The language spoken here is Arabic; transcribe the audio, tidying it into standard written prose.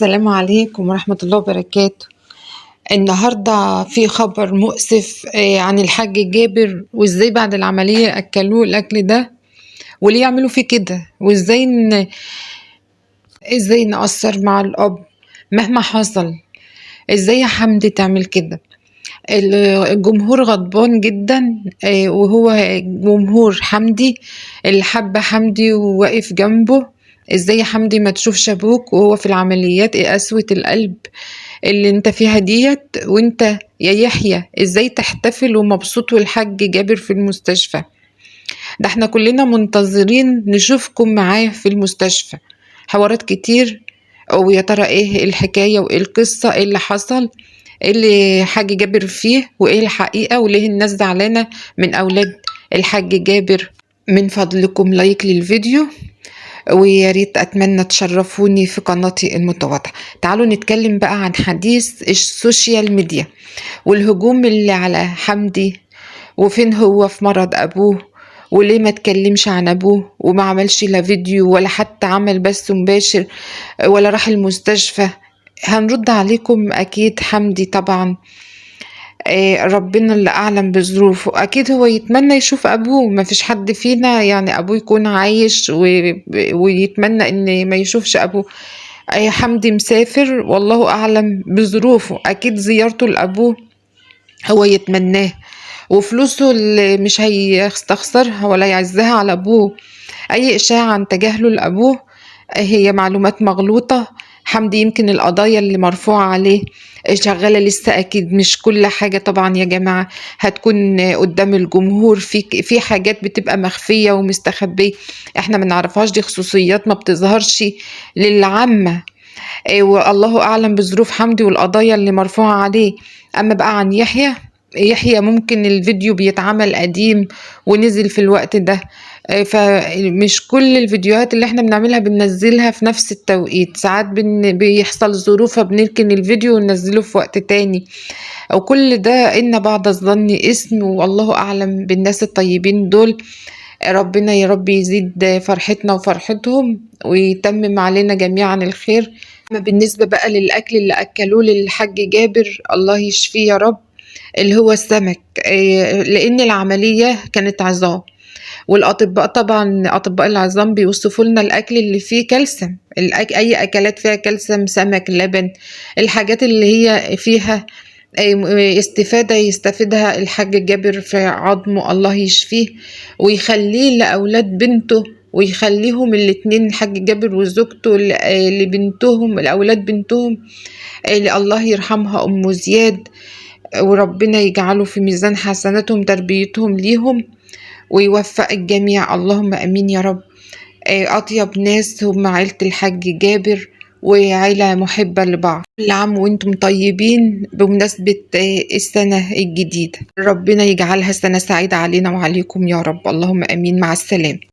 السلام عليكم ورحمة الله وبركاته. النهاردة في خبر مؤسف عن الحاج جابر، وازاي بعد العملية أكلوه الأكل ده، وليه يعملوا فيه كده، ازاي نقصر مع الأب مهما حصل. ازاي يا حمدي تعمل كده؟ الجمهور غضبان جدا، وهو جمهور حمدي اللي حب حمدي وواقف جنبه. ازاي يا حمدي ما تشوفش ابوك وهو في العمليات؟ ايه قسوة القلب اللي انت فيها ديت؟ وانت يا يحيى ازاي تحتفل ومبسوط والحاج جابر في المستشفى؟ ده احنا كلنا منتظرين نشوفكم معاه في المستشفى. حوارات كتير، ويا ترى ايه الحكاية وايه القصة، ايه اللي حصل، ايه اللي حاج جابر فيه، وايه الحقيقة، وليه الناس زعلانة من اولاد الحاج جابر؟ من فضلكم لايك للفيديو، ويا ريت اتمنى تشرفوني في قناتي المتواضعة. تعالوا نتكلم بقى عن حديث السوشيال ميديا والهجوم اللي على حمدي، وفين هو في مرض ابوه، وليه ما تكلمش عن ابوه وما عملش لا فيديو ولا حتى عمل بث مباشر ولا راح المستشفى. هنرد عليكم اكيد. حمدي طبعا ربنا اللي اعلم بظروفه، اكيد هو يتمنى يشوف ابوه، ما فيش حد فينا يعني ابوه يكون عايش ويتمنى ان ما يشوفش ابوه. حمدي مسافر والله اعلم بظروفه، اكيد زيارته لابوه هو يتمناه، وفلوسه اللي مش هيستخسرها ولا يعزها على ابوه. اي اشاعة عن تجاهله لابوه هي معلومات مغلوطة. حمدي يمكن القضايا اللي مرفوعة عليه شغالة لسه، أكيد مش كل حاجة طبعا يا جماعة هتكون قدام الجمهور. في حاجات بتبقى مخفية ومستخبية احنا ما نعرفهاش، دي خصوصيات ما بتظهرش للعامة. والله أعلم بظروف حمدي والقضايا اللي مرفوعة عليه. أما بقى عن يحيى ممكن الفيديو بيتعمل قديم ونزل في الوقت ده، فمش كل الفيديوهات اللي احنا بنعملها بننزلها في نفس التوقيت، ساعات بيحصل ظروف فبنركن الفيديو وننزله في وقت تاني. وكل ده إن بعض الظن اسم، والله أعلم بالناس الطيبين دول. ربنا يا رب يزيد فرحتنا وفرحتهم ويتمم علينا جميعا الخير. أما بالنسبة بقى للأكل اللي أكلوه للحاج جابر، الله يشفيه يا رب، اللي هو السمك، لأن العملية كانت عظام، والأطباء طبعا أطباء العظام بيوصفوا لنا الأكل اللي فيه كالسيوم. أي أكلات فيها كالسيوم، سمك، لبن، الحاجات اللي هي فيها استفادة يستفيدها الحاج جابر في عظمه، الله يشفيه ويخليه لأولاد بنته، ويخليهم الاتنين الحاج جابر وزوجته لبنتهم، الأولاد بنتهم اللي الله يرحمها أم زياد، وربنا يجعله في ميزان حسناتهم تربيتهم ليهم، ويوفق الجميع اللهم أمين يا رب. أطيب ناس هم عيلة الحاج جابر، وعيلة محبة لبعض. كل عام وانتم طيبين بمناسبة السنة الجديدة، ربنا يجعلها سنة سعيدة علينا وعليكم يا رب، اللهم أمين. مع السلامة.